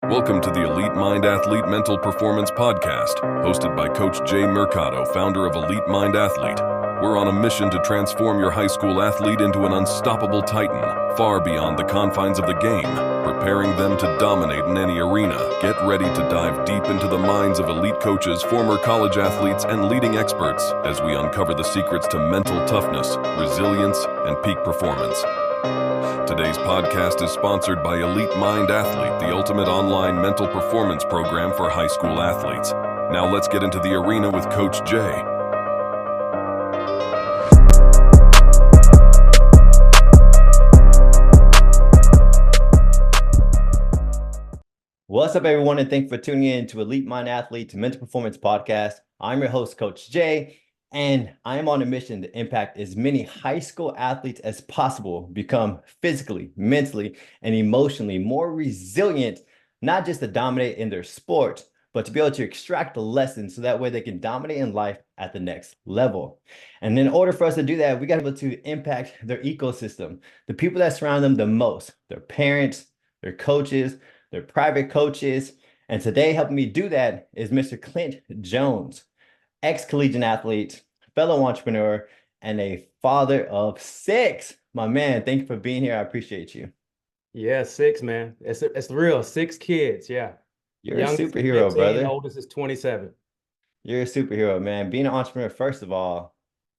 Welcome to the Elite Mind Athlete Mental Performance Podcast, hosted by Coach Jay Mercado, founder of Elite Mind Athlete. We're on a mission to transform your high school athlete into an unstoppable titan, far beyond the confines of the game, preparing them to dominate in any arena. Get ready to dive deep into the minds of elite coaches, former college athletes, and leading experts as we uncover the secrets to mental toughness, resilience, and peak performance. Today's podcast is sponsored by Elite Mind Athlete, the ultimate online mental performance program for high school athletes. Now let's get into the arena with Coach Jay. What's up, everyone, and thanks for tuning in to Elite Mind Athlete Mental Performance Podcast. I'm your host, Coach Jay, and I am on a mission to impact as many high school athletes as possible, become physically, mentally, and emotionally more resilient, not just to dominate in their sport, but to be able to extract the lessons so that way they can dominate in life at the next level. And in order for us to do that, we got to be able to impact their ecosystem, the people that surround them the most, their parents, their coaches, their private coaches. And today, helping me do that is Mr. Clint Jones, ex-collegiate athlete, fellow entrepreneur, and a father of 6. My man, thank you for being here. I appreciate you. Yeah, 6, man. It's real. 6 kids. Yeah. You're Youngest a is superhero, 15, brother. oldest is 27. You're a superhero, man. Being an entrepreneur, first of all,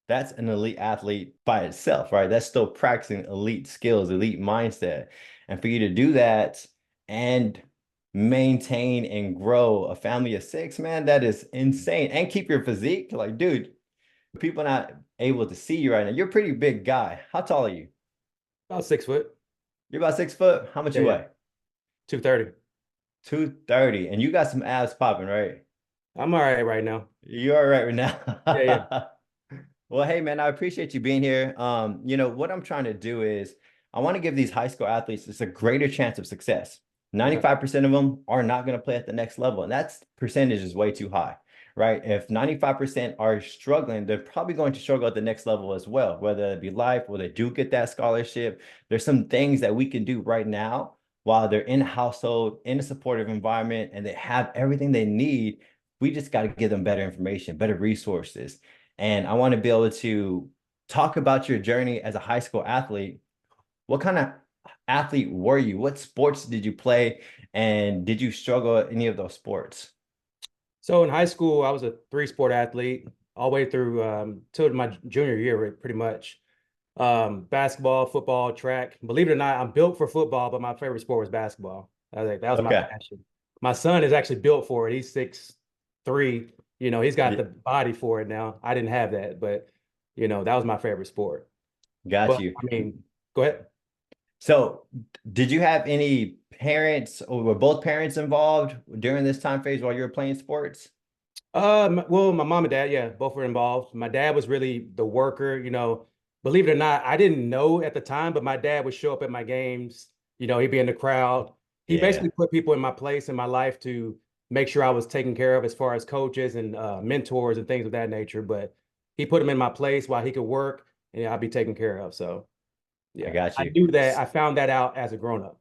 that's an elite athlete by itself, right? That's still practicing elite skills, elite mindset. And for you to do that and maintain and grow a family of 6, man, that is insane. And keep your physique. Like, dude, people are not able to see you right now. You're a pretty big guy. How tall are you? About 6 foot. You're about 6 foot. How much you weigh? 230. 230. And you got some abs popping, right? I'm all right right now. You're all right now. Yeah. Well, hey, man, I appreciate you being here. What I'm trying to do is I want to give these high school athletes just a greater chance of success. 95% of them are not going to play at the next level. And that percentage is way too high, right? If 95% are struggling, they're probably going to struggle at the next level as well, whether it be life or they do get that scholarship. There's some things that we can do right now while they're in a household, in a supportive environment, and they have everything they need. We just got to give them better information, better resources. And I want to be able to talk about your journey as a high school athlete. What kind of athlete were you? What sports did you play? And did you struggle at any of those sports? So in high school, I was a 3-sport athlete all the way through till my junior year, pretty much. Basketball, football, track. Believe it or not, I'm built for football, but my favorite sport was basketball. That was my passion. My son is actually built for it. He's 6'3". He's got the body for it now. I didn't have that, but that was my favorite sport. Got you. I mean, go ahead. So did you have any parents, or were both parents involved during this time phase while you were playing sports? Well, my mom and dad, yeah, both were involved. My dad was really the worker, believe it or not, I didn't know at the time, but my dad would show up at my games, he'd be in the crowd. He basically put people in my place in my life to make sure I was taken care of as far as coaches and mentors and things of that nature. But he put them in my place while he could work and I'd be taken care of. So yeah, I got you. I knew that. I found that out as a grown-up.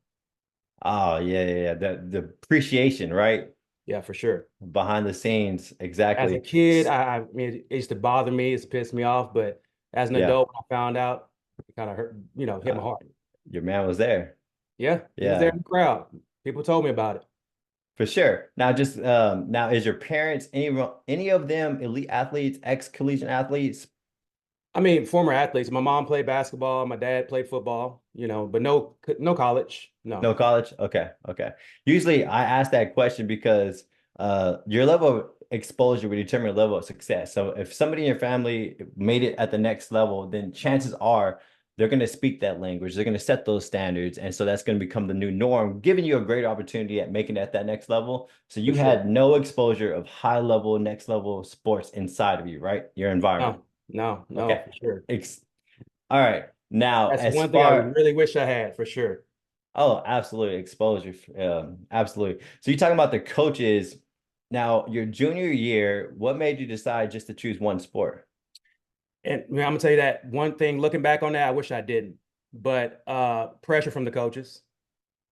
Oh, yeah. The appreciation, right? Yeah, for sure. Behind the scenes, exactly. As a kid, I mean, it used to bother me, it's pissed me off, but as an adult, when I found out, it kind of hurt, hit my heart. Your man was there. Yeah, he was there in the crowd. People told me about it. For sure. Now, just now, is your parents any of them elite athletes, ex-collegiate athletes? I mean, former athletes. My mom played basketball. My dad played football. But no college. No college. Okay. Usually, I ask that question because your level of exposure will determine the level of success. So, if somebody in your family made it at the next level, then chances are they're going to speak that language. They're going to set those standards. And so that's going to become the new norm, giving you a great opportunity at making it at that next level. So you had no exposure of high level, next level sports inside of you, right? Your environment. No, okay. For sure. All right. Now, that's one thing I really wish I had, for sure. Oh, absolutely. Exposure. Absolutely. So you're talking about the coaches. Now, your junior year, what made you decide just to choose one sport? And I'm gonna tell you that one thing, looking back on that, I wish I didn't. But pressure from the coaches.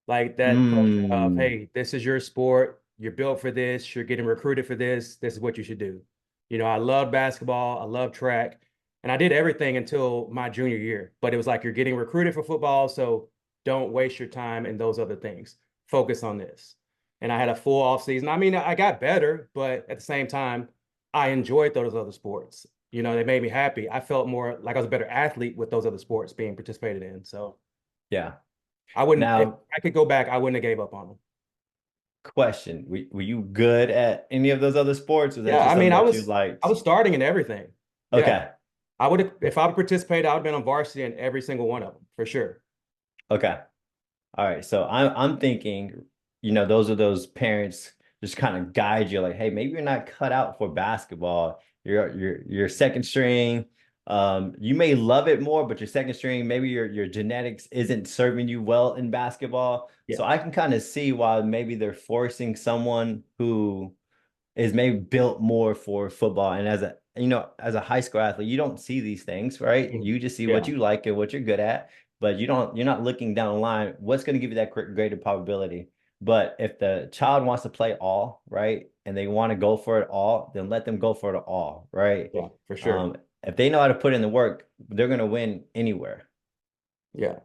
Like that pressure of, hey, this is your sport. You're built for this. You're getting recruited for this. This is what you should do. You know, I love basketball. I love track. And I did everything until my junior year. But it was like, you're getting recruited for football. So don't waste your time in those other things. Focus on this. And I had a full off season. I mean, I got better, but at the same time, I enjoyed those other sports. You know, they made me happy. I felt more like I was a better athlete with those other sports being participated in. So Yeah. I wouldn't, if Now, I could go back, I wouldn't have gave up on them. question, were you good at any of those other sports? Or was that Yeah, just I mean, something that you I liked? was starting in everything. Yeah. Okay. I would have, if I would participate, I would have been on varsity in every single one of them for sure. Okay. All right. So I'm thinking, those are those parents just kind of guide you like, hey, maybe you're not cut out for basketball. You're second string. You may love it more, but your second string, maybe your genetics isn't serving you well in basketball. Yeah. So I can kind of see why maybe they're forcing someone who is maybe built more for football. And as a high school athlete, you don't see these things, right? Mhm. You just see what Yeah. you like and what you're good at, but you're not looking down the line, what's going to give you that greater probability. But if the child wants to play all, right, and they want to go for it all, then let them go for it all, right? Yeah, for sure. If they know how to put in the work, they're going to win anywhere. Yeah.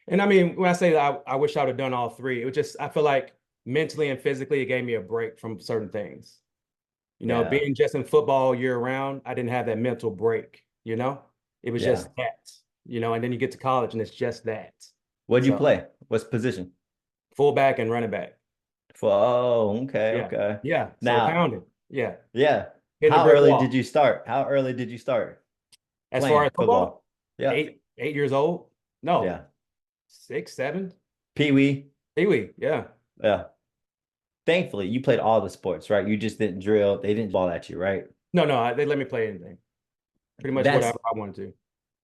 And I mean, when I say that, I wish I would have done all three. It was just, I feel like mentally and physically, it gave me a break from certain things. You know, Yeah. being just in football year round, I didn't have that mental break, you know? It was Yeah. just that, and then you get to college and it's just that. What'd you So play? What's position? fullback and running back. Oh, okay, Yeah. okay. Yeah. So Now, pounding. Yeah. yeah. Hitting a How brick early did wall. you start? How early did you start As far as playing football, football? Yeah. 8 years old. No, Yeah. 6, 7. Pee wee. Pee-wee. Yeah. Yeah. Thankfully, you played all the sports, right? You just didn't drill. They didn't ball at you, right? No, no, they let me play anything. Pretty much That's whatever I wanted to.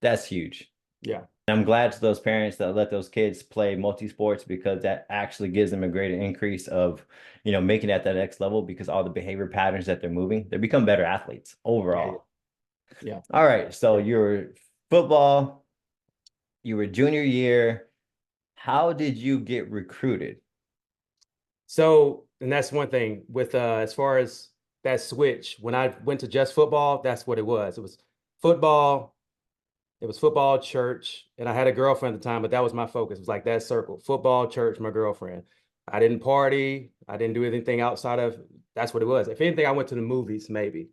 that's huge. Yeah. I'm glad to those parents that let those kids play multi-sports because that actually gives them a greater increase of, making it at that next level because all the behavior patterns that they're moving, they become better athletes Yeah. overall. Yeah. All right. So Yeah. you're football, you were junior year. How did you get recruited? So, and that's one thing with as far as that switch, when I went to just football, that's what it was. Football, it was football, church, and I had a girlfriend at the time, but that was my focus. It was like that circle, football, church, my girlfriend. I didn't party. I didn't do anything outside of that's what it was. If anything, I went to the movies maybe,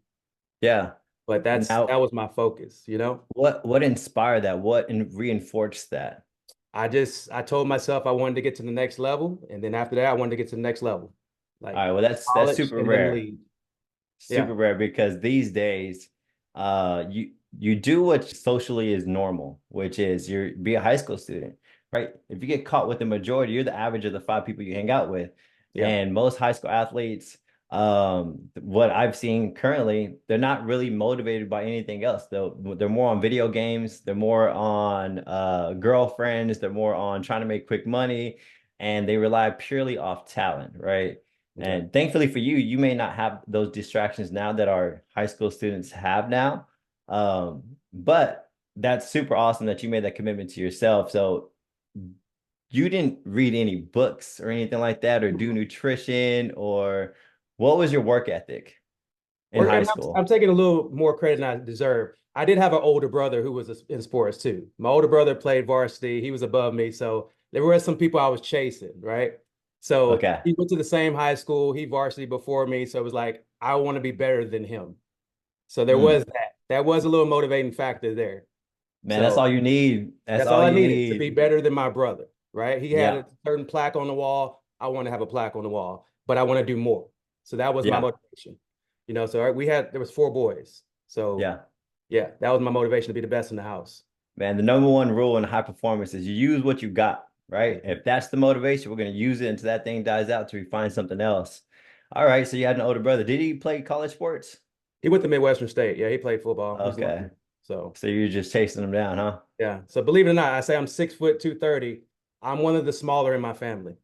Yeah. but that Now, was my focus, what inspired that? What reinforced that? I told myself I wanted to get to the next level, and then after that, I wanted to get to the next level, All like right. Well, that's college super and then rare. league. Yeah. Super rare because these days, you do what socially is normal, which is be a high school student, right? If you get caught with the majority, you're the average of the 5 people you hang out with. Yeah. And most high school athletes, what I've seen currently, they're not really motivated by anything else. They're more on video games, they're more on girlfriends, they're more on trying to make quick money, and they rely purely off talent, right? Yeah. And thankfully for you, you may not have those distractions now that our high school students have now. But that's super awesome that you made that commitment to yourself. So you didn't read any books or anything like that, or do nutrition, or what was your work ethic in Or high and I'm school? taking a little more credit than I deserve. I did have an older brother who was in sports too. My older brother played varsity. He was above me, so there were some people I was chasing, right? So Okay. he went to the same high school. He varsity before me, so it was like I want to be better than him. So there Mm. was that. That was a little motivating factor there. Man, that's So all you need. That's that's all all I you needed to be need. better than my brother, right? He had Yeah. a certain plaque on the wall. I want to have a plaque on the wall, but I want to do more. So that was my Yeah. motivation. So there was 4 boys. So Yeah. yeah, that was my motivation to be the best in the house. Man, the number one rule in high performance is you use what you got, right? Mhm. If that's the motivation, we're going to use it until that thing dies out till we find something else. All right. So you had an older brother. Did he play college sports? He went to Midwestern State. Yeah, he played football. He's Okay. lucky. So So you're just chasing him down, huh? yeah. So believe it or not, I say I'm 6 foot 230. I'm one of the smaller in my family.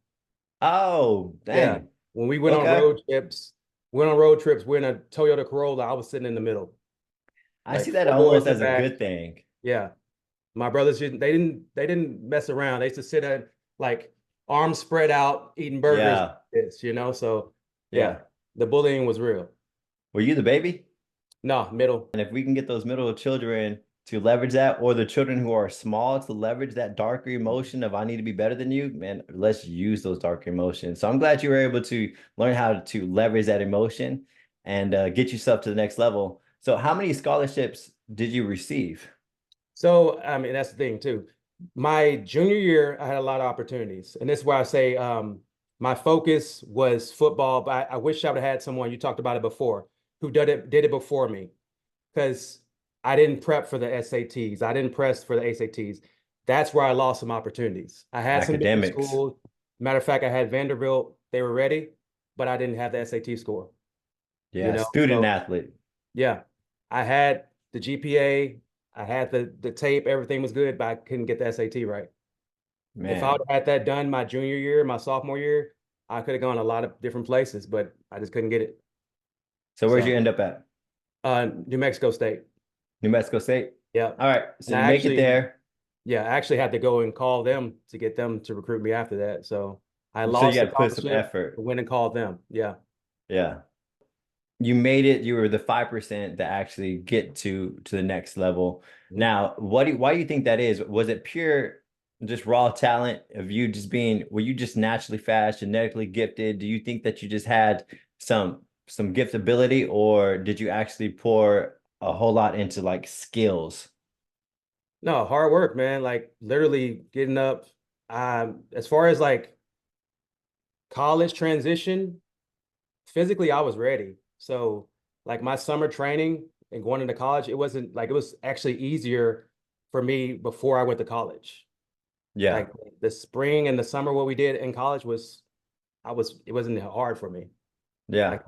Oh, Yeah. dang. When we went on Okay. road trips, we're in a Toyota Corolla. I was sitting in the middle, I like see that 4 boys almost in the as a back. good thing. Yeah. My brothers, they didn't mess around. They used to sit at like arms spread out, eating burgers, Yeah. so yeah, Yeah. the bullying was real. Were you the baby? No, middle. And if we can get those middle children to leverage that, or the children who are small to leverage that darker emotion of I need to be better than you, man, let's use those darker emotions. So I'm glad you were able to learn how to leverage that emotion and get yourself to the next level. So how many scholarships did you receive? So, I mean, that's the thing too. My junior year, I had a lot of opportunities. And this is why I say my focus was football, but I wish I would have had someone, you talked about it before, who did it before me. Because I didn't prep for the SATs. I didn't press for the ACTs. That's where I lost some opportunities. I had some different Academics. schools. Matter of fact, I had Vanderbilt. They were ready, but I didn't have the SAT score. Yeah, student So athlete. yeah, I had the GPA. I had the tape. Everything was good, but I couldn't get the SAT right. If I would Man. have had that done my junior year, my sophomore year, I could have gone a lot of different places, but I just couldn't get it. So where'd you So, end up at? New Mexico State. New Mexico State? Yeah. All right. So And you make it there. I actually had to go and call them to get them to recruit me after that. So I So you lost got the to put some scholarship, effort. went and called them. Yeah. Yeah. You made it. You were the 5% that actually get to the next level. Mhm. Now, why do you think that is? Was it pure just raw talent of you just being, were you just naturally fast, genetically gifted? Do you think that you just had some gift ability, or did you actually pour a whole lot into like skills? No, hard work, man. Like literally getting up. As far as like college transition, physically I was ready. So like my summer training and going into college, it wasn't like it was actually easier for me before I went to college. Yeah. Like the spring and the summer, what we did in college it wasn't hard for me. Yeah. Like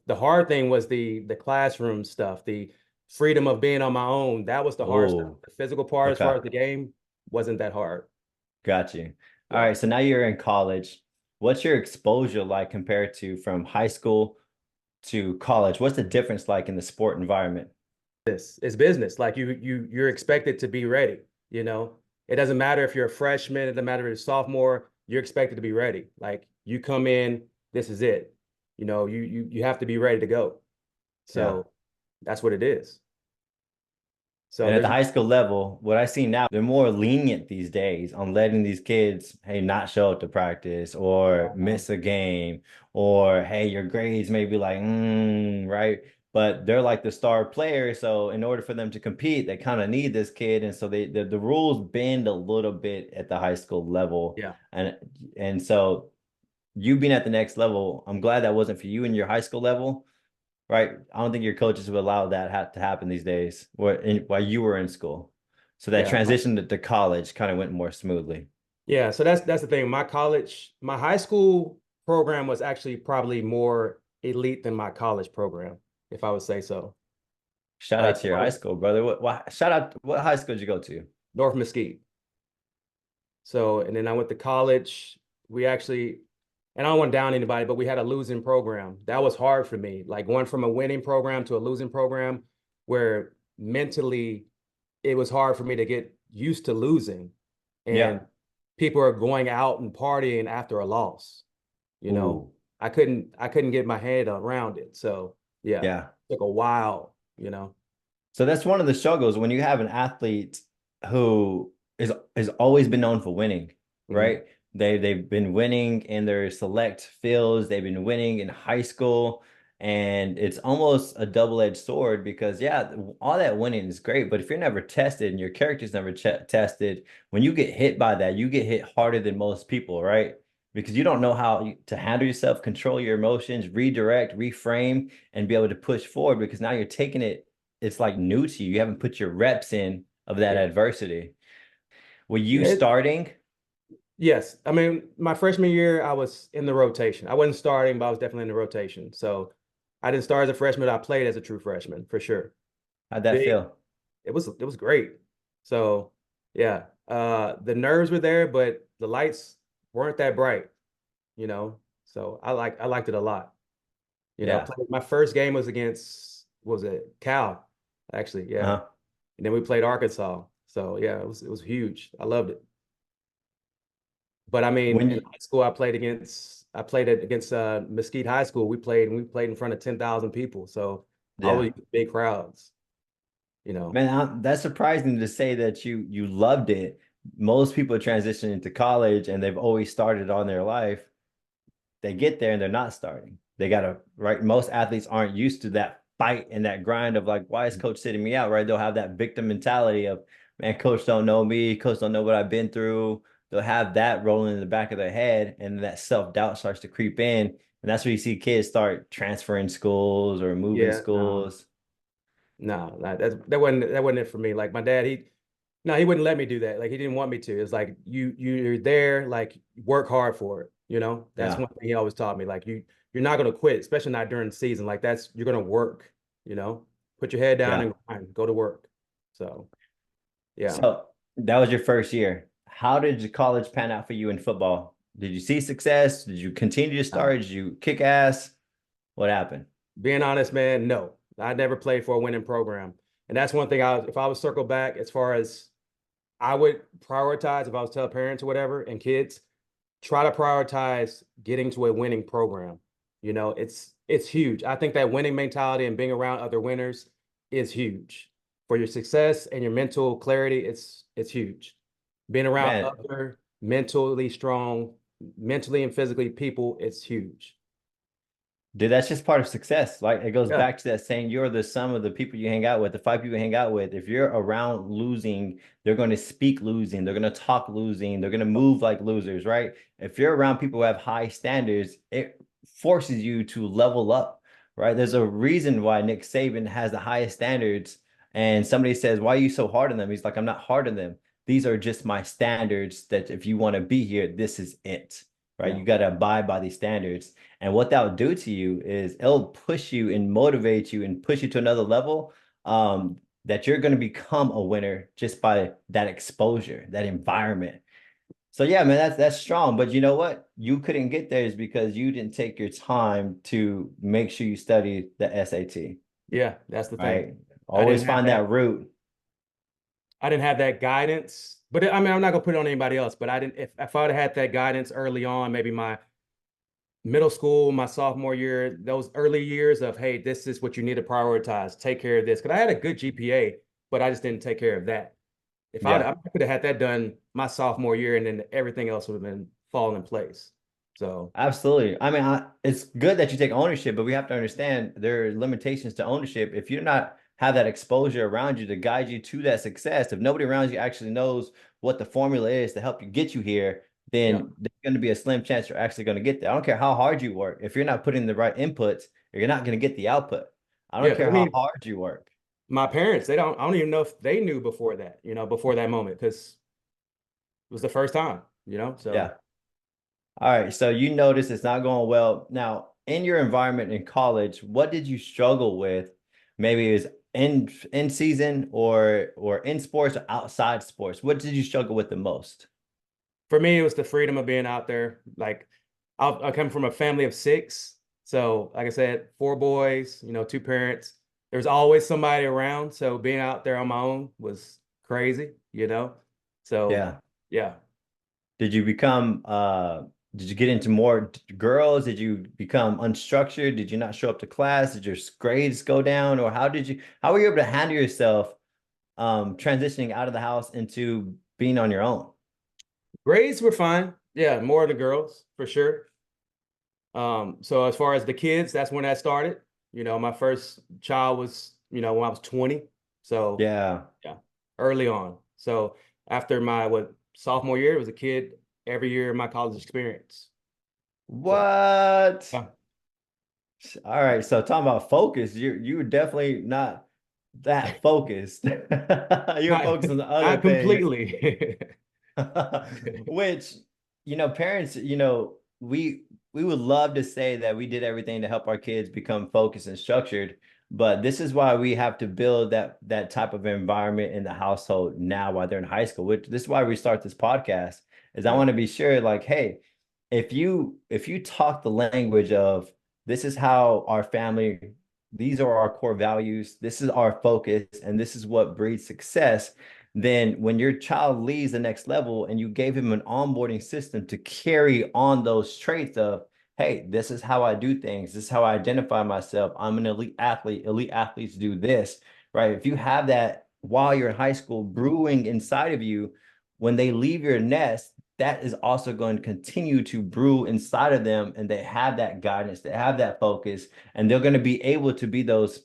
the hard thing was the classroom stuff, the freedom of being on my own. That was the hard stuff. Oh, The physical part, as okay. far as the game, wasn't that hard. Got you. All Yeah. right. So now you're in college. What's your exposure like compared to from high school to college? What's the difference like in the sport environment? It's business. Like you're expected to be ready, you know. It doesn't matter if you're a freshman, it doesn't matter if you're a sophomore, you're expected to be ready. Like you come in, this is it. You have to be ready to go. Yeah. So that's what it is. So And at there's the high school level, what I see now, they're more lenient these days on letting these kids, hey, not show up to practice or miss a game, or hey, your grades may be like, right? But they're like the star player. So in order for them to compete, they kind of need this kid. And so the rules bend a little bit at the high school level. yeah. And and so you being at the next level, I'm glad that wasn't for you in your high school level, right? I don't think your coaches would allow that to happen these days while you were in school. So that Yeah. transition to college kind of went more smoothly. Yeah, so that's the thing. My high school program was actually probably more elite than my college program, if I would say so. Shout out Like to your high school, brother. Shout out, what high school did you go to? North Mesquite. So, and then I went to college. We actually, and I don't want to down anybody, but we had a losing program. That was hard for me. Like going from a winning program to a losing program where mentally it was hard for me to get used to losing. And Yeah. people are going out and partying after a loss. You know, Ooh. I couldn't get my head around it. So yeah, Yeah. took a while. So that's one of the struggles when you have an athlete who is always been known for winning, Mhm. right? They've been winning in their select fields, they've been winning in high school, and it's almost a double-edged sword because yeah, all that winning is great, but if you're never tested and your character's never tested, when you get hit by that, you get hit harder than most people, right? Because you don't know how to handle yourself, control your emotions, redirect, reframe, and be able to push forward because now you're taking it's like new to you. You haven't put your reps in of that Yeah. adversity. Were you Yeah, starting? yes. I mean, my freshman year, I was in the rotation. I wasn't starting, but I was definitely in the rotation. So I didn't start as a freshman. I played as a true freshman for sure. How'd that Big. feel? It was great. So yeah, the nerves were there, but the lights weren't that bright, you know. So I liked it a lot. Yeah. My first game was against, what was it, Cal, actually, yeah. Uh-huh. And then we played Arkansas. So yeah, it was huge. I loved it. But I mean, When in you, high school, I played it against Mesquite High School. We played in front of 10,000 people. So yeah, always big crowds, you know. man, that's surprising to say that you loved it. Most people transition into college and they've always started on their life. They get there and they're not starting. They gotta, right. Most athletes aren't used to that fight and that grind of like, why is coach sitting me out? Right. They'll have that victim mentality of, man, coach don't know me, coach don't know what I've been through. They'll have that rolling in the back of their head, and that self-doubt starts to creep in. And that's where you see kids start transferring schools or moving Yeah, no, schools. no, that wasn't it for me. Like my dad, no, he wouldn't let me do that. Like he didn't want me to. It's like you're there, like work hard for it. You know, that's Yeah. one thing he always taught me. Like you're not gonna quit, especially not during the season. Like you're gonna work. You know, put your head down Yeah. and grind, go to work. So yeah. So that was your first year. How did the college pan out for you in football? Did you see success? Did you continue to Uh, start? Did you kick ass? What happened? Being honest, man, no, I never played for a winning program, and that's one thing. If I was circle back as far as I would prioritize if I was telling parents or whatever and kids, try to prioritize getting to a winning program. You know, it's huge. I think that winning mentality and being around other winners is huge for your success and your mental clarity. It's huge. Being around Man, other mentally strong, mentally and physically people, it's huge. dude, that's just part of success. Like it goes Yeah, back to that saying, you're the sum of the people you hang out with, the five people you hang out with. If you're around losing, they're going to speak losing, they're going to talk losing, they're going to move like losers, right? If you're around people who have high standards, it forces you to level up, right? There's a reason why Nick Saban has the highest standards. And somebody says, why are you so hard on them? He's like, I'm not hard on them. These are just my standards that if you want to be here, this is it, right? yeah, You got to abide by these standards. And what that'll do to you is it'll push you and motivate you and push you to another level, that you're going to become a winner just by that exposure, that environment. So yeah, man, that's strong. But you know what? You couldn't get there is because you didn't take your time to make sure you study the SAT, yeah. That's the thing. right? I Always didn't have find that. that route. I didn't have that guidance. But I mean, I'm not gonna put it on anybody else. But I didn't. If I'd had that guidance early on, maybe my middle school, my sophomore year, those early years of, hey, this is what you need to prioritize. Take care of this. Because I had a good GPA, but I just didn't take care of that. If Yeah. I could have had that done my sophomore year, and then everything else would have been falling in place. So Absolutely. I mean, it's good that you take ownership, but we have to understand there are limitations to ownership. If you're not have that exposure around you to guide you to that success, if nobody around you actually knows what the formula is to help you get you here, yeah, then there's going to be a slim chance you're actually going to get there. I don't care how hard you work. If you're not putting the right inputs, you're not going to get the output. I don't yeah. Because care I how mean, hard you work. my parents, they don't. I don't even know if they knew before that. Before that moment, because it was the first time. So Yeah. All right. So you notice it's not going well. Now, in your environment in college, what did you struggle with? Maybe it was in season or in sports or outside sports. What did you struggle with the most? for me, it was the freedom of being out there. Like I come from a family of six. So like I said, four boys, two parents. There's always somebody around. So being out there on my own was crazy. So Yeah. yeah. Did you become did you get into more girls? Did you become unstructured? Did you not show up to class? Did your grades go down? Or how were you able to handle yourself transitioning out of the house into being on your own? Grades were fine. Yeah, more of the girls for sure. So as far as the kids, that's when that started. My first child was, when I was 20. So Yeah. yeah, early on. So after my sophomore year, it was a kid every year of my college experience. So What? yeah, All right, so talking about focus, you were definitely not that focused. You were not focused on the other not things. completely. Which, parents, we would love to say that we did everything to help our kids become focused and structured, but this is why we have to build that type of environment in the household now while they're in high school. Which this is why we start this podcast, is I Yeah, want to be sure, like, hey, if you talk the language of this is how our family, these are our core values, this is our focus, and this is what breeds success, then when your child leaves the next level and you gave him an onboarding system to carry on those traits of, hey, this is how I do things. This is how I identify myself. I'm an elite athlete. Elite athletes do this, right? If you have that while you're in high school brewing inside of you, when they leave your nest, that is also going to continue to brew inside of them. And they have that guidance, they have that focus, and they're going to be able to be those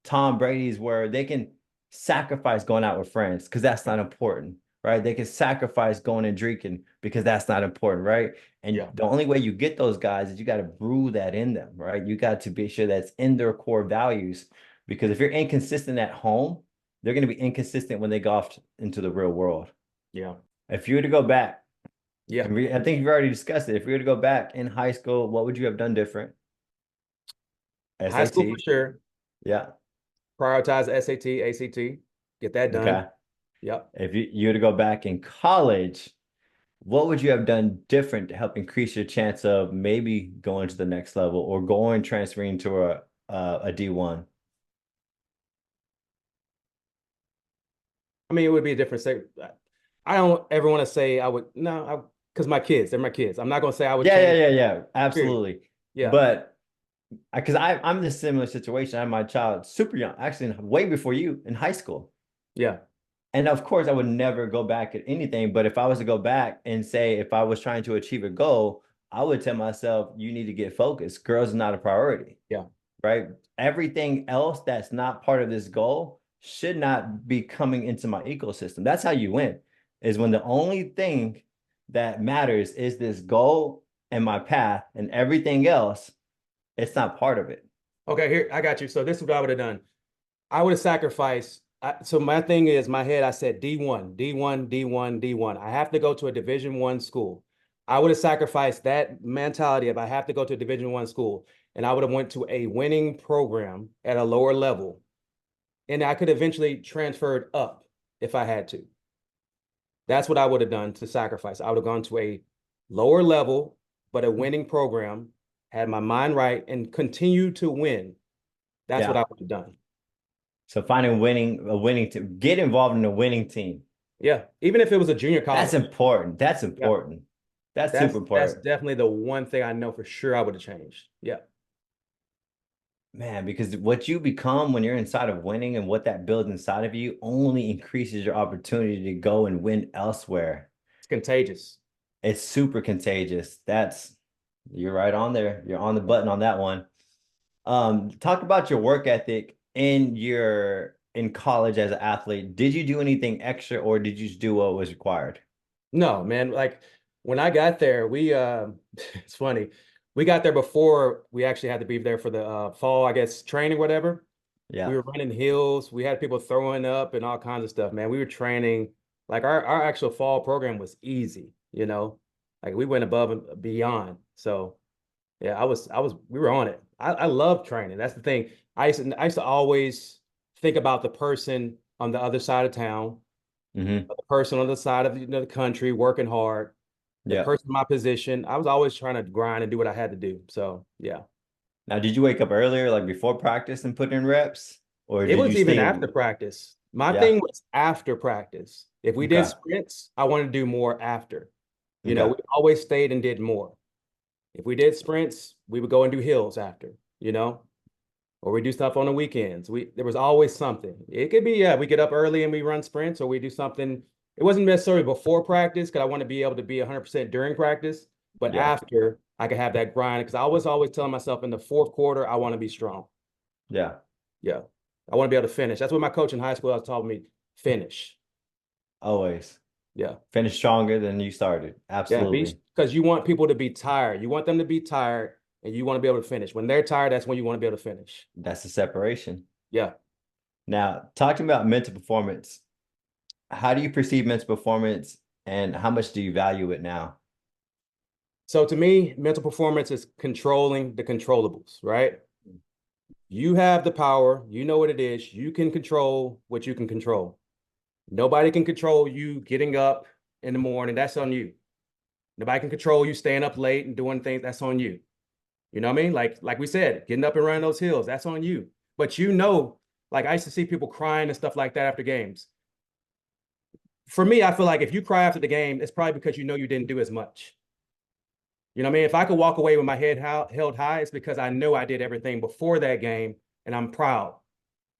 Tom Brady's where they can sacrifice going out with friends because that's not important, right? They can sacrifice going and drinking because that's not important, right? And the only way you get those guys is you got to brew that in them, right? You got to be sure that's in their core values, because if you're inconsistent at home, they're going to be inconsistent when they go off into the real world. Yeah. If you were to go back, yeah, I think you've already discussed it. If you were to go back in high school, what would you have done different? high school for SAT. sure. Yeah. Prioritize SAT, ACT, get that done. Okay. Yep. If you were to go back in college, what would you have done different to help increase your chance of maybe going to the next level or transferring to a D1? I mean, it would be a different say. I don't ever want to say I would, no, because my kids, they're my kids. I'm not going to say I would change. Yeah, absolutely. Yeah. But because I'm in a similar situation. I had my child super young, actually way before you in high school. Yeah. And of course, I would never go back at anything. But if I was to go back and say, if I was trying to achieve a goal, I would tell myself, you need to get focused. Girls are not a priority. Yeah. Right. Everything else that's not part of this goal should not be coming into my ecosystem. That's how you win, is when the only thing that matters is this goal and my path, and everything else, it's not part of it. Okay, here, I got you. So this is what I would have done. I would have sacrificed. So my thing is, my head, I said D1, D1, D1, D1. I have to go to a Division I school. I would have sacrificed that mentality if I have to go to a Division I school, and I would have went to a winning program at a lower level. And I could eventually transferred up if I had to. That's what I would have done to sacrifice. I would have gone to a lower level, but a winning program, had my mind right, and continue to win. That's what I would have done. So finding a winning to get involved in a winning team. Yeah. Even if it was a junior college. That's important. That's important. Yeah. That's super important. That's definitely the one thing I know for sure I would have changed. Yeah. Man, because what you become when you're inside of winning and what that builds inside of you only increases your opportunity to go and win elsewhere. It's contagious. It's super contagious. You're right on there. You're on the button on that one. Talk about your work ethic in college as an athlete. Did you do anything extra or did you just do what was required? No, man. Like when I got there, it's funny. We got there before we actually had to be there for the fall, I guess, training, whatever. Yeah. We were running hills. We had people throwing up and all kinds of stuff, man. We were training. Like our actual fall program was easy, like we went above and beyond. So yeah, we were on it. I love training. That's the thing. I used to always think about the person on the other side of town, the person on the side of the country working hard, the person in my position. I was always trying to grind and do what I had to do. So yeah. Now, did you wake up earlier, like before practice and put in reps? Or it was even after practice. My thing was after practice. If we did sprints, I wanted to do more after. We always stayed and did more. If we did sprints, we would go and do hills after, or we do stuff on the weekends. There was always something. It could be, we get up early and we run sprints, or we do something. It wasn't necessarily before practice because I want to be able to be 100% during practice, but after I could have that grind, because I was always telling myself in the fourth quarter, I want to be strong. Yeah. Yeah. I want to be able to finish. That's what my coach in high school taught me. Finish. Always. Yeah. Finish stronger than you started. Absolutely. Yeah, because you want people to be tired. You want them to be tired and you want to be able to finish. When they're tired, that's when you want to be able to finish. That's the separation. Yeah. Now, talking about mental performance, how do you perceive mental performance and how much do you value it now? So to me, mental performance is controlling the controllables, right? You have the power. You know what it is. You can control what you can control. Nobody can control you getting up in the morning. That's on you. Nobody can control you staying up late and doing things. That's on you. You know what I mean? Like we said, getting up and running those hills, that's on you. But like I used to see people crying and stuff like that after games. for me, I feel like if you cry after the game, it's probably because you know you didn't do as much. You know what I mean? If I could walk away with my head held high, it's because I know I did everything before that game and I'm proud.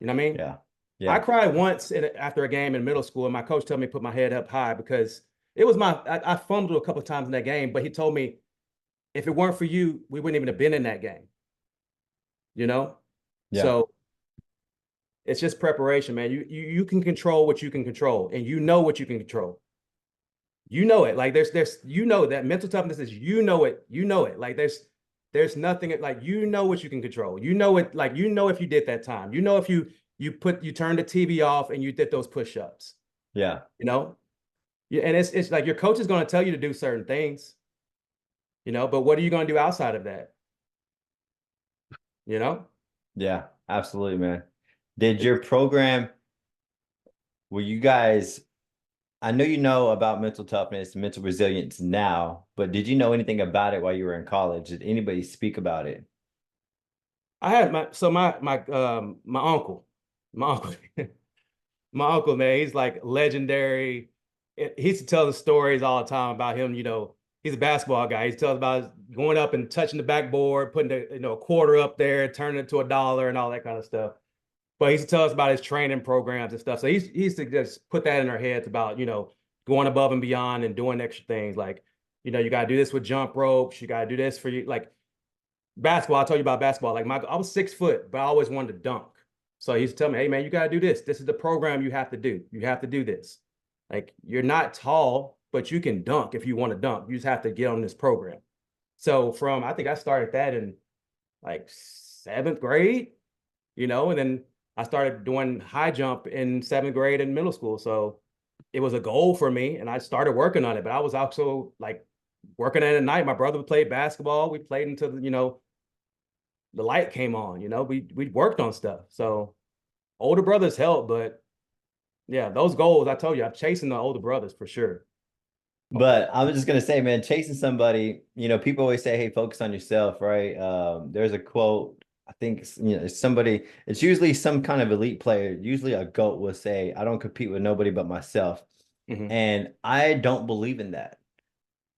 You know what I mean? Yeah. I Yeah. cried once after a game in middle school, and my coach told me to put my head up high because it was I fumbled a couple of times in that game, but he told me if it weren't for you, we wouldn't even have been in that game. You know? Yeah. So it's just preparation, man. You can control what you can control, and you know what you can control. You know it. Like there's you know that mental toughness is you know it. Like there's nothing like you know what you can control. You know it, like you know if you did that time. You know if you turned the TV off and you did those push-ups. Yeah. You know? Yeah, and it's like your coach is going to tell you to do certain things, you know, but what are you going to do outside of that? You know? Yeah. Absolutely, man. Did your program, were you guys, I know you know about mental toughness, mental resilience now, but did you know anything about it while you were in college? Did anybody speak about it? I had my uncle, my uncle, my uncle, man, he's like legendary. He used to tell the stories all the time about him, you know, he's a basketball guy. He tells about going up and touching the backboard, putting a quarter up there, turning it to $1 and all that kind of stuff. But he used to tell us about his training programs and stuff. So he used to just put that in our heads about, you know, going above and beyond and doing extra things. Like, you know, you got to do this with jump ropes. You got to do this for you. Like basketball, I told you about basketball. Like I was 6 foot, but I always wanted to dunk. So he used to tell me, hey, man, you got to do this. This is the program you have to do. You have to do this. Like you're not tall, but you can dunk if you want to dunk. You just have to get on this program. So I think I started that in like 7th grade, you know, and then I started doing high jump in 7th grade in middle school. So it was a goal for me and I started working on it. But I was also like working at night. My brother played basketball. We played until, you know, the light came on, you know, we worked on stuff. So older brothers help, but yeah, those goals, I told you, I'm chasing the older brothers for sure. But I was just gonna say, man, chasing somebody, you know, people always say, hey, focus on yourself, right? There's a quote, I think it's somebody, it's usually some kind of elite player, usually a GOAT will say, I don't compete with nobody but myself. Mm-hmm. And I don't believe in that.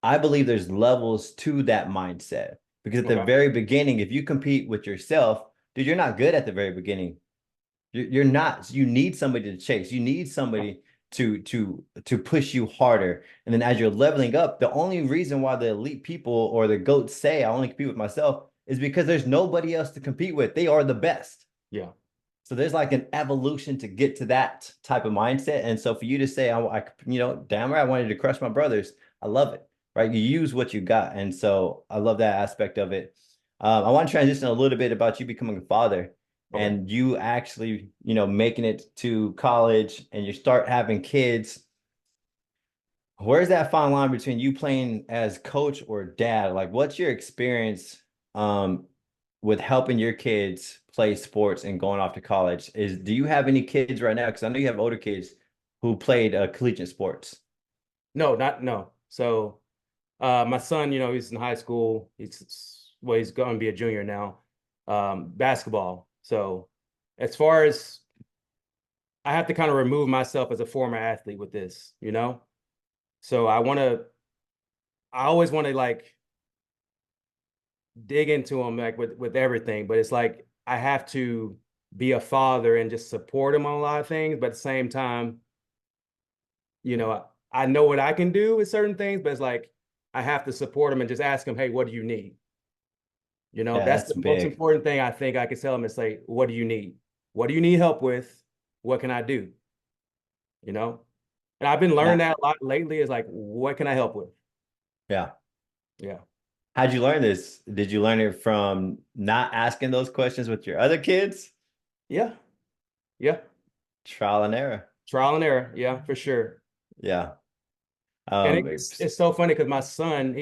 I believe there's levels to that mindset because at the Okay. very beginning, if you compete with yourself, dude, you're not good at the very beginning. You're not. You need somebody to chase. You need somebody to push you harder. And then as you're leveling up, the only reason why the elite people or the GOATs say I only compete with myself is because there's nobody else to compete with. They are the best. Yeah. So there's like an evolution to get to that type of mindset. And so for you to say, you know, damn right, I wanted to crush my brothers. I love it, right? You use what you got. And so I love that aspect of it. I want to transition a little bit about you becoming a father Okay. and you actually, you know, making it to college and you start having kids. Where's that fine line between you playing as coach or dad? Like, what's your experience with helping your kids play sports and going off to college? Do you have any kids right now? Because I know you have older kids who played collegiate sports. No. So my son, you know, he's in high school. He's going to be a junior now. Basketball. So as far as I have to kind of remove myself as a former athlete with this, you know? So I always want to like dig into him like with everything, but it's like I have to be a father and just support him on a lot of things, but at the same time, you know, I know what I can do with certain things, but it's like I have to support him and just ask him, hey, what do you need? You know, Yeah, that's that's the most big. important thing I think I can tell him is say, what do you need? What do you need help with? What can I do? You know? And I've been learning Now, that a lot lately is like, what can I help with? yeah. Yeah. How'd you learn this? Did you learn it from not asking those questions with your other kids? Yeah. Yeah. Trial and error. Trial and error. Yeah, for sure. Yeah. And It's, it's so funny because my son,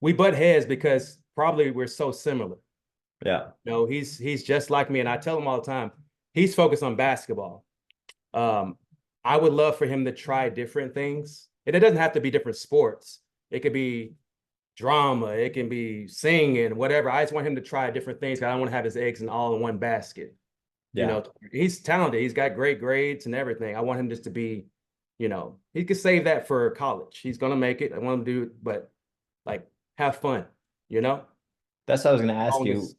we butt heads because probably we're so similar. yeah. You know, he's just like me. And I tell him all the time, he's focused on basketball. Um, I would love for him to try different things. And it doesn't have to be different sports. It could be drama, it can be singing, whatever. I just want him to try different things. I don't want to have his eggs in all in one basket. You Yeah. know, he's talented. He's got great grades and everything. I want him just to be You know, he could save that for college. He's gonna make it. I want him to do it, but like have fun, you know? That's what I was going to ask Long you. as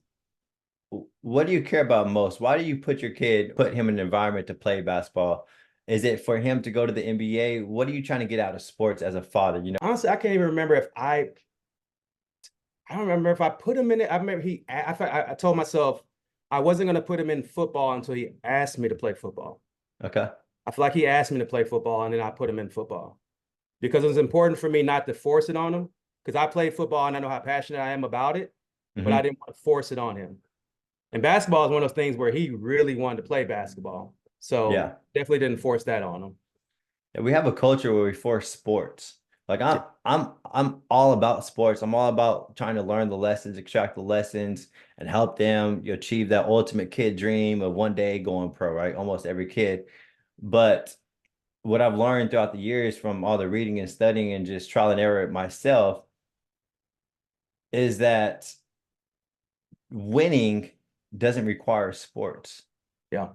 What do you care about most? Why do you put him in an environment to play basketball? Is it for him to go to the NBA? What are you trying to get out of sports as a father? You know, honestly, I can't even remember if I don't remember if I put him in it. I remember I told myself I wasn't gonna put him in football until he asked me to play football. okay. I feel like he asked me to play football and then I put him in football because it was important for me not to force it on him because I played football and I know how passionate I am about it, but I Hmm. didn't want to force it on him. And basketball is one of those things where he really wanted to play basketball. So Yeah. definitely didn't force that on him. Yeah, we have a culture where we force sports. Like Yeah. I'm all about sports. I'm all about trying to learn the lessons, extract the lessons, and help them achieve that ultimate kid dream of one day going pro, right? Almost every kid. But what I've learned throughout the years from all the reading and studying and just trial and error myself is that winning doesn't require sports. Yeah.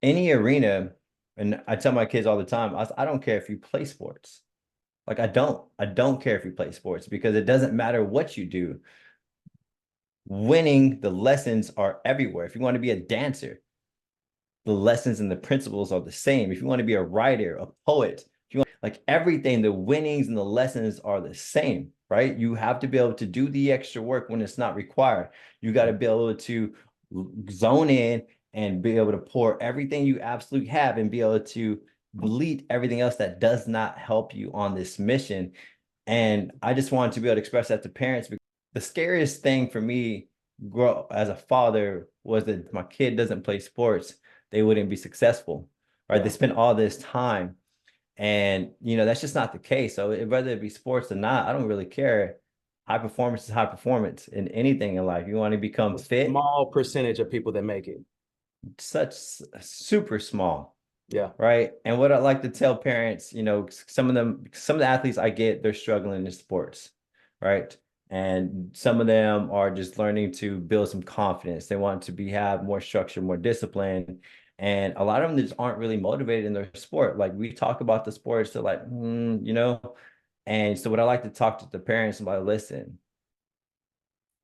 Any arena, and I tell my kids all the time, I don't care if you play sports. Like I don't care if you play sports because it doesn't matter what you do. Winning, the lessons are everywhere. If you want to be a dancer, the lessons and the principles are the same. If you want to be a writer, a poet, if you want like everything, the winnings and the lessons are the same, right? You have to be able to do the extra work when it's not required. You got to be able to zone in and be able to pour everything you absolutely have and be able to delete everything else that does not help you on this mission. And I just wanted to be able to express that to parents. Because the scariest thing for me grow as a father was that my kid doesn't play sports, they wouldn't be successful, right? They Yeah. spend all this time, and that's just not the case. So whether it be sports or not, I don't really care. High performance is high performance in anything in life. You want to become A fit, small percentage of people that make it. such super small. Yeah. Right. And what I like to tell parents, some of the athletes I get, they're struggling in sports. Right. And some of them are just learning to build some confidence. They want to have more structure, more discipline. And a lot of them just aren't really motivated in their sport. Like we talk about the sports, they're like, And so what I like to talk to the parents about, listen,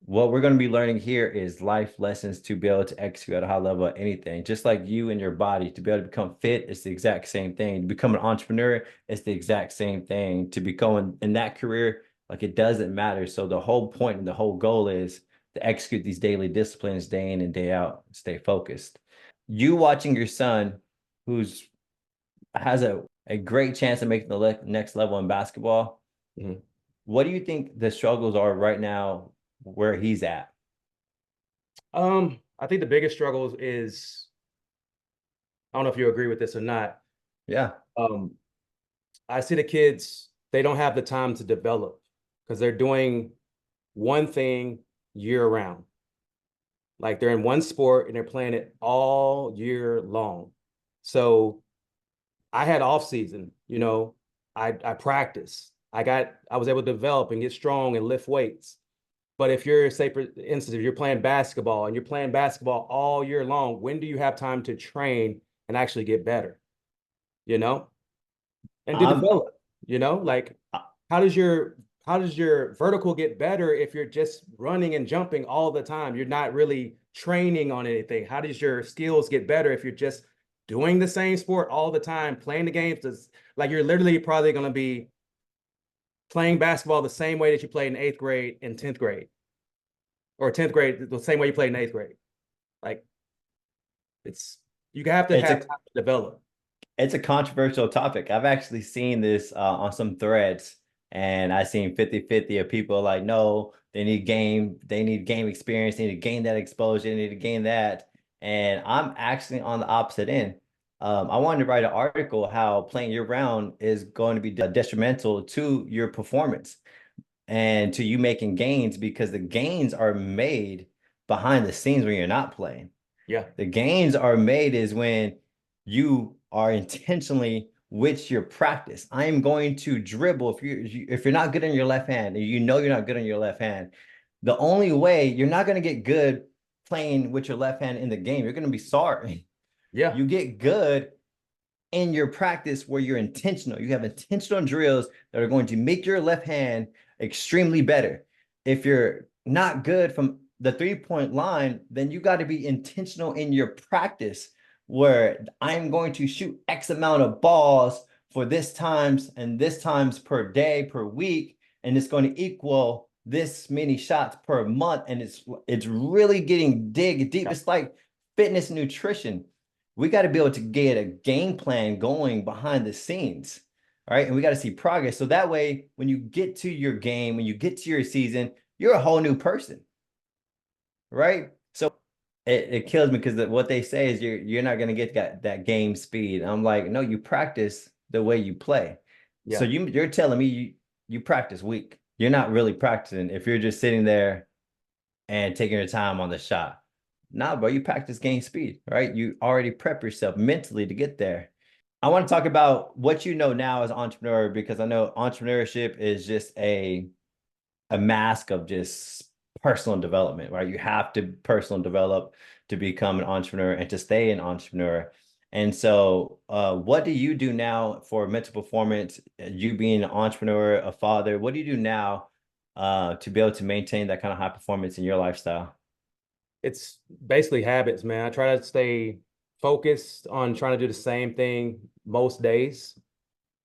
what we're going to be learning here is life lessons to be able to execute at a high level at anything. Just like you and your body, to be able to become fit, it's the exact same thing. To become an entrepreneur, it's the exact same thing. To become in that career, like it doesn't matter. So the whole point and the whole goal is to execute these daily disciplines day in and day out, stay focused. You watching your son, who's has a great chance of making the next level in basketball. Mhm. What do you think the struggles are right now where he's at? I think the biggest struggles is I don't know if you agree with this or not. Yeah. Um, I see the kids, they don't have the time to develop because they're doing one thing year round. Like they're in one sport and they're playing it all year long. So I had off season, I practiced. I was able to develop and get strong and lift weights. But if you're, say, for instance, if you're playing basketball and you're playing basketball all year long, when do you have time to train and actually get better? You know, and to I'm develop, like how does your how does your vertical get better if you're just running and jumping all the time? You're not really training on anything. How does your skills get better if you're just doing the same sport all the time, playing the games? Like you're literally probably going to be playing basketball the same way that you played in eighth grade and 10th grade, or 10th grade the same way you played in eighth grade. Like it's you have to it's have a time to develop. it's a controversial topic. I've actually seen this on some threads, and I've seen 50-50 of people like, no, they need game experience, they need to gain that exposure, they need to gain that. And I'm actually on the opposite end. I wanted to write an article how playing year round is going to be detrimental to your performance and to you making gains because the gains are made behind the scenes when you're not playing. Yeah. The gains are made is when you are intentionally with your practice. I am going to dribble. If you're not good on your left hand, and you're not good on your left hand, the only way you're not going to get good playing with your left hand in the game, you're going to be sorry. Yeah. You get good in your practice where you're intentional. You have intentional drills that are going to make your left hand extremely better. If you're not good from the 3-point line, then you got to be intentional in your practice where I'm going to shoot X amount of balls for this times and this times per day, per week, and it's going to equal this many shots per month. And it's really getting deep. It's like fitness and nutrition. We got to be able to get a game plan going behind the scenes, right? And we got to see progress. So that way, when you get to your game, when you get to your season, you're a whole new person, right? So it kills me because what they say is you're not going to get that game speed. I'm like, no, you practice the way you play. Yeah. So you're telling me you practice weak. You're not really practicing if you're just sitting there and taking your time on the shot. Nah, bro, you practice game speed, right? You already prep yourself mentally to get there. I want to talk about what you know now as an entrepreneur, because I know entrepreneurship is just a mask of just personal development, right? You have to personal develop to become an entrepreneur and to stay an entrepreneur. And so what do you do now for mental performance? You being an entrepreneur, a father, what do you do now to be able to maintain that kind of high performance in your lifestyle? It's basically habits, man. I try to stay focused on trying to do the same thing most days.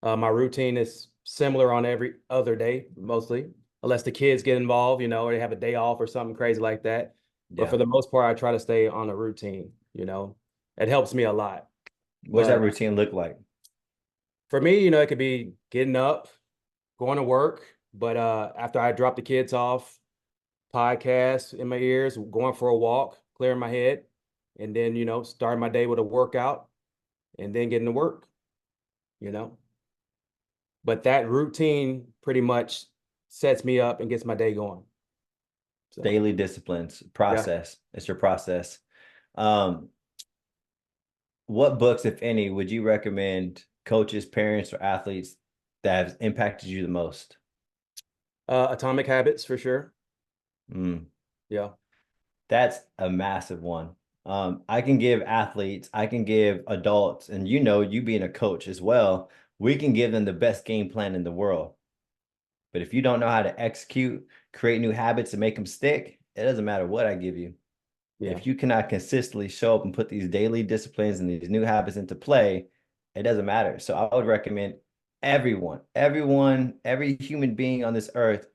My routine is similar on every other day, mostly, unless the kids get involved, or they have a day off or something crazy like that. But Yeah. for the most part, I try to stay on a routine, It helps me a lot. What's that But routine look like? for me, it could be getting up, going to work. But after I drop the kids off, podcasts in my ears, going for a walk, clearing my head, and then, starting my day with a workout and then getting to work, you know. But that routine pretty much sets me up and gets my day going. So, Daily disciplines, yeah. process. It's your process. What books, if any, would you recommend coaches, parents, or athletes that have impacted you the most? Atomic Habits for sure. Yeah. That's a massive one. I can give athletes, I can give adults, and you being a coach as well, we can give them the best game plan in the world. But if you don't know how to execute, create new habits and make them stick, it doesn't matter what I give you. Yeah. If you cannot consistently show up and put these daily disciplines and these new habits into play, it doesn't matter. So I would recommend everyone, every human being on this earth,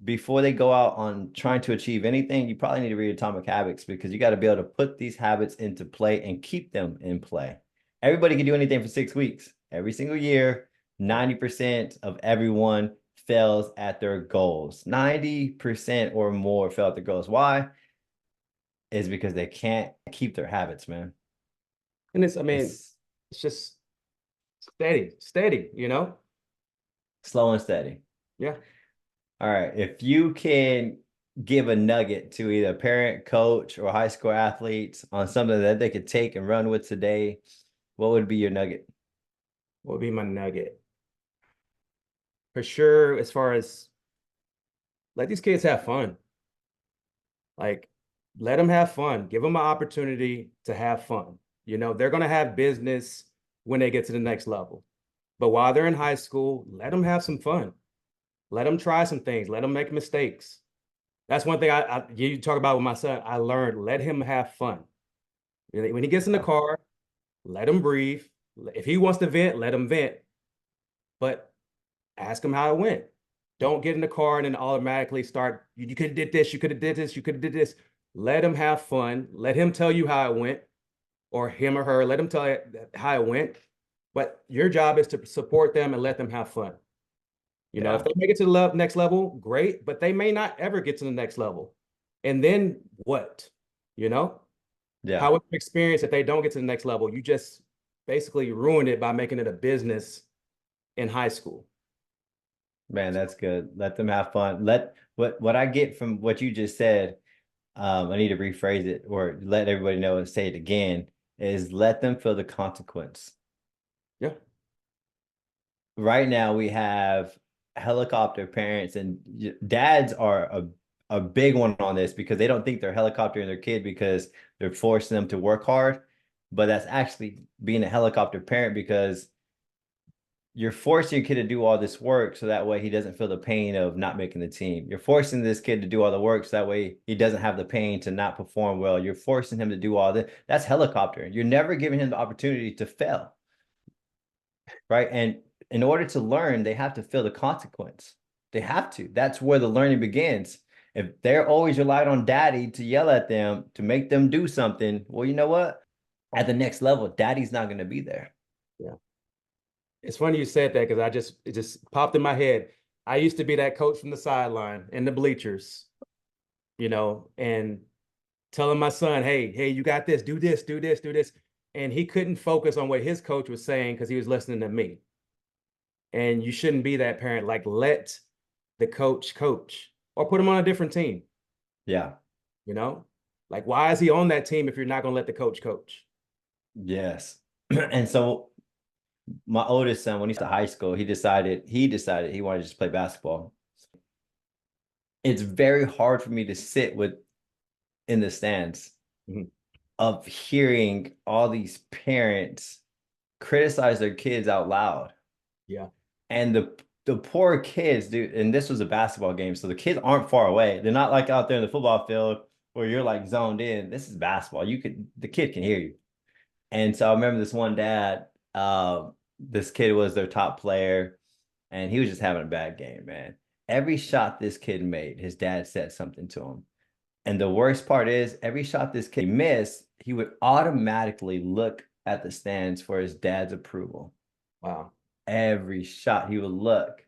before they go out on trying to achieve anything, you probably need to read Atomic Habits, because you got to be able to put these habits into play and keep them in play. Everybody can do anything for 6 weeks. Every single year, 90% of everyone fails at their goals. 90% or more fail at their goals. Why? Is because they can't keep their habits, man. And it's just steady, slow and steady. Yeah. All right. If you can give a nugget to either a parent, coach, or high school athletes on something that they could take and run with today, what would be your nugget? What would be my nugget? For sure, as far as let these kids have fun. Like, let them have fun. Give them an opportunity to have fun. They're going to have business when they get to the next level. But while they're in high school, let them have some fun. Let them try some things. Let them make mistakes. That's one thing you talk about with my son. I learned, let him have fun. When he gets in the car, let him breathe. If he wants to vent, let him vent. But ask him how it went. Don't get in the car and then automatically start, you could have did this, you could have did this, you could have did this. Let him have fun. Let him tell you how it went, or him or her, let him tell you how it went. But your job is to support them and let them have fun. If they make it to the next level, great, but they may not ever get to the next level. And then what? How would you experience if they don't get to the next level? You just basically ruined it by making it a business in high school. Man, that's good. Let them have fun. What I get from what you just said, I need to rephrase it or let everybody know and say it again, is let them feel the consequence. Yeah. Right now we have helicopter parents, and dads are a big one on this, because they don't think they're helicoptering their kid because they're forcing them to work hard. but that's actually being a helicopter parent, because you're forcing your kid to do all this work so that way he doesn't feel the pain of not making the team. You're forcing this kid to do all the work so that way he doesn't have the pain to not perform well. You're forcing him to do all this. That's helicopter. You're never giving him the opportunity to fail, right? And in order to learn, they have to feel the consequence. They have to. That's where the learning begins. If they're always relied on daddy to yell at them, to make them do something, well, you know what? At the next level, daddy's not going to be there. Yeah. It's funny you said that, because it just popped in my head. I used to be that coach from the sideline in the bleachers, and telling my son, hey, you got this, do this, do this, do this. And he couldn't focus on what his coach was saying because he was listening to me. And you shouldn't be that parent. Like, let the coach or put him on a different team. Yeah. Like, why is he on that team if you're not going to let the coach coach? Yes. And so my oldest son, when he was in high school, he decided he wanted to just play basketball. It's very hard for me to sit in the stands of hearing all these parents criticize their kids out loud. Yeah. And the poor kids, dude, and this was a basketball game, so the kids aren't far away. They're not like out there in the football field where you're like zoned in. This is basketball. The kid can hear you. And so I remember this one dad, this kid was their top player, and he was just having a bad game, man. Every shot this kid made, his dad said something to him. And the worst part is, every shot this kid missed, he would automatically look at the stands for his dad's approval. Wow. Every shot he would look.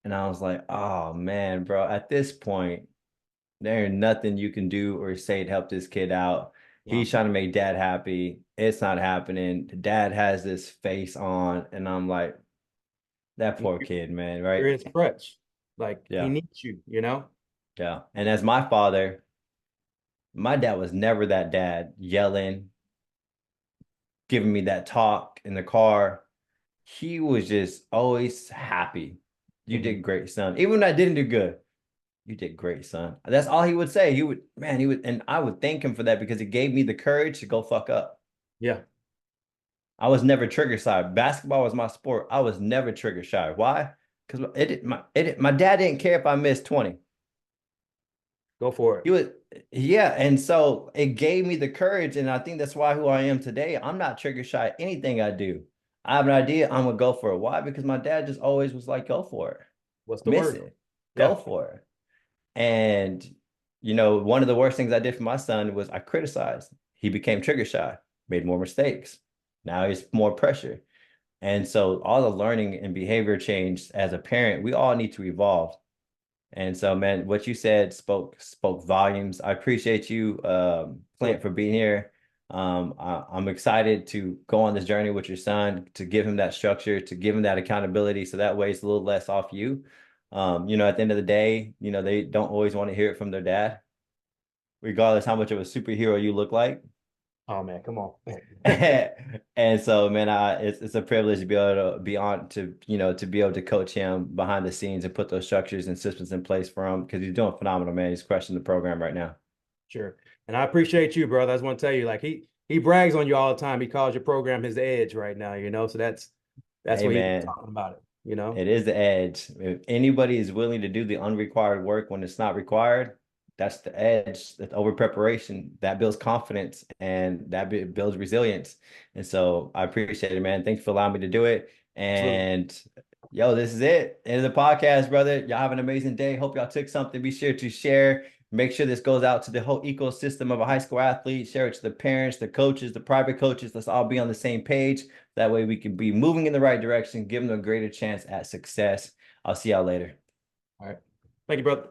And I was like, oh, man, bro, at this point, there ain't nothing you can do or say to help this kid out. Wow. He's trying to make dad happy. It's not happening. Dad has this face on, and I'm like, that poor kid, man, right? You're his crutch. Like, Yeah. He needs you, Yeah. And as my father, my dad was never that dad yelling, giving me that talk in the car. He was just always happy. You did great, son. Even when I didn't do good, you did great, son. That's all he would say. He would, and I would thank him for that, because he gave me the courage to go fuck up. Yeah. I was never trigger shy. Basketball was my sport. I was never trigger shy. Why? Because my dad didn't care if I missed 20. Go for it. He was, yeah. And so it gave me the courage. And I think that's why who I am today. I'm not trigger shy at anything I do. I have an idea, I'm gonna go for it. Why? Because my dad just always was like, go for it. What's the Miss word? it. Go for it. And one of the worst things I did for my son was I criticized. He became trigger shy, made more mistakes. Now he's more pressure. And so all the learning and behavior change as a parent, we all need to evolve. And so, man, what you said spoke volumes. I appreciate you, Clint, for being here. I'm excited to go on this journey with your son, to give him that structure, to give him that accountability, so that way it's a little less off you. At the end of the day, they don't always want to hear it from their dad, regardless how much of a superhero you look like. Oh man, come on. And so, man, it's a privilege to be able to be on to be able to coach him behind the scenes and put those structures and systems in place for him, because he's doing phenomenal, man. He's crushing the program right now. Sure. And I appreciate you, brother. I just want to tell you, like, he brags on you all the time. He calls your program his edge right now, so that's Hey, what man, he's talking about it, It is the edge. If anybody is willing to do the unrequired work when it's not required, that's the edge. That's over preparation. That builds confidence, and that builds resilience. And so I appreciate it, man. Thanks for allowing me to do it. And yo, this is it. End of the podcast, brother. Y'all have an amazing day. Hope y'all took something. Be sure to share. Make sure this goes out to the whole ecosystem of a high school athlete. Share it to the parents, the coaches, the private coaches. Let's all be on the same page. That way we can be moving in the right direction, give them a greater chance at success. I'll see y'all later. All right. Thank you, brother.